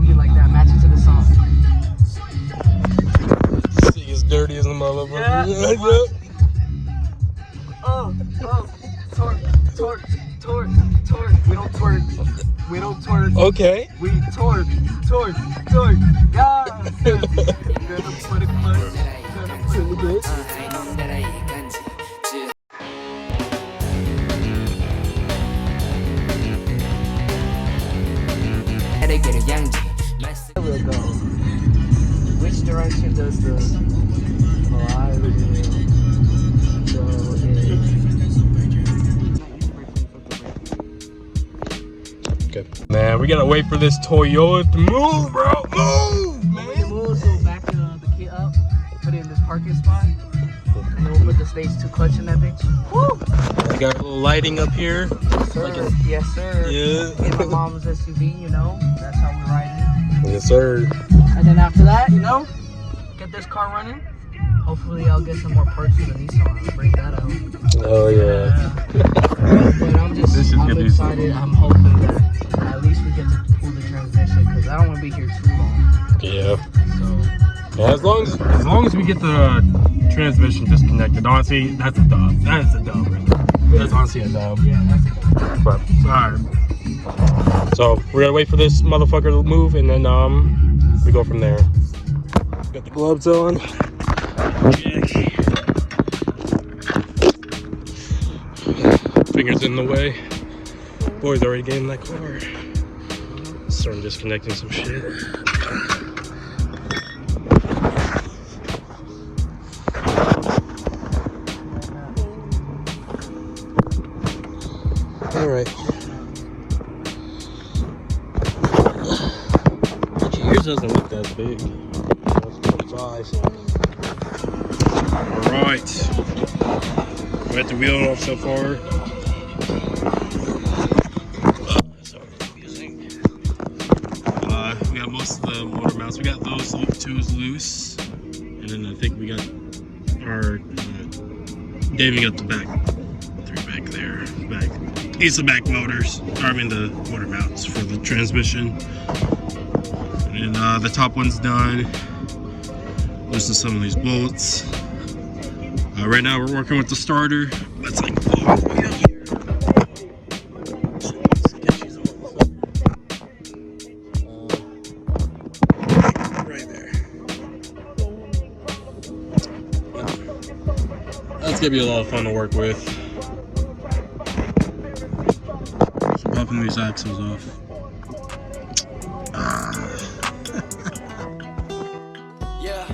gonna be like that, matching to the song. She gets dirty as a motherfucker. Yeah. Yeah. Oh, twerk. We don't twerk. We don't twerk. Okay. We twerk. Yeah. Gonna put it close. Gonna put it close. We'll go. Which direction does the flywheel go in? Okay. Man, we gotta wait for this Toyota to move, bro. Move, When it moves, we'll back the kit up, put it in this parking spot, and then we'll put the stage 2 clutch in that bitch. Woo! We got a little lighting up here. Sir. Yes, sir. Yeah. In my mom's SUV, you know, that's how we ride it. Yes, sir. And then after that, you know, get this car running. Hopefully I'll get some more parts for the Nissan and break that out. Oh, yeah. But I'm excited. I'm hoping that at least we get to pull the transmission because I don't want to be here too long. Yeah. So, Yeah, as long as we get the transmission disconnected, honestly, that's a dub. That is a dub, right there. That's honestly a dub. yeah, that's it. But alright. So we're gonna wait for this motherfucker to move, and then we go from there. Got the gloves on. Fingers in the way. Boy's already getting in that car. Starting disconnecting some shit. Alright. Yours doesn't look that big. That's 25. Alright. We have to wheel it off so far. Sorry, confusing. We got most of the motor mounts. We got those two loose. And then I think we got our David got the back. Back there. Back. These are back motors. I mean the motor mounts for the transmission. And then the top one's done. Loosen some of these bolts. Right now we're working with the starter. That's like all the way up here. Right there. That's gonna be a lot of fun to work with. So popping these axles off. Yeah.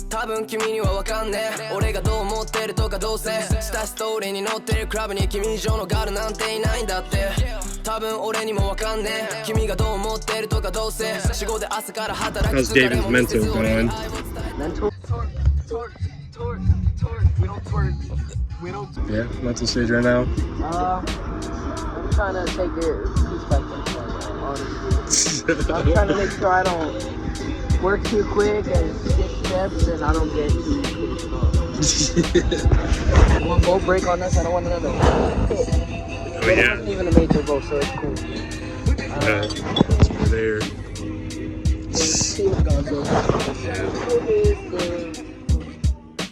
多分君にはわかんねえ俺がどう思ってるとかどうせしたストーリーに載ってるクラブに君以上のガールなんていないんだって多分俺にもわかんねえ君がどう思ってるとかどうせ仕事で朝から働く How's David's mental going? Mental? Twerk. We don't twerk. We don't twerk. Yeah, mental stage right now. I'm trying to take it piece by piece, honestly. I'm trying to make sure I don't work too quick and skip steps and I don't get too quick. One bolt break on us, I don't want another. Oh It yeah. wasn't even a major bolt, so it's cool. It's over there. See what's going on. Yeah. It is the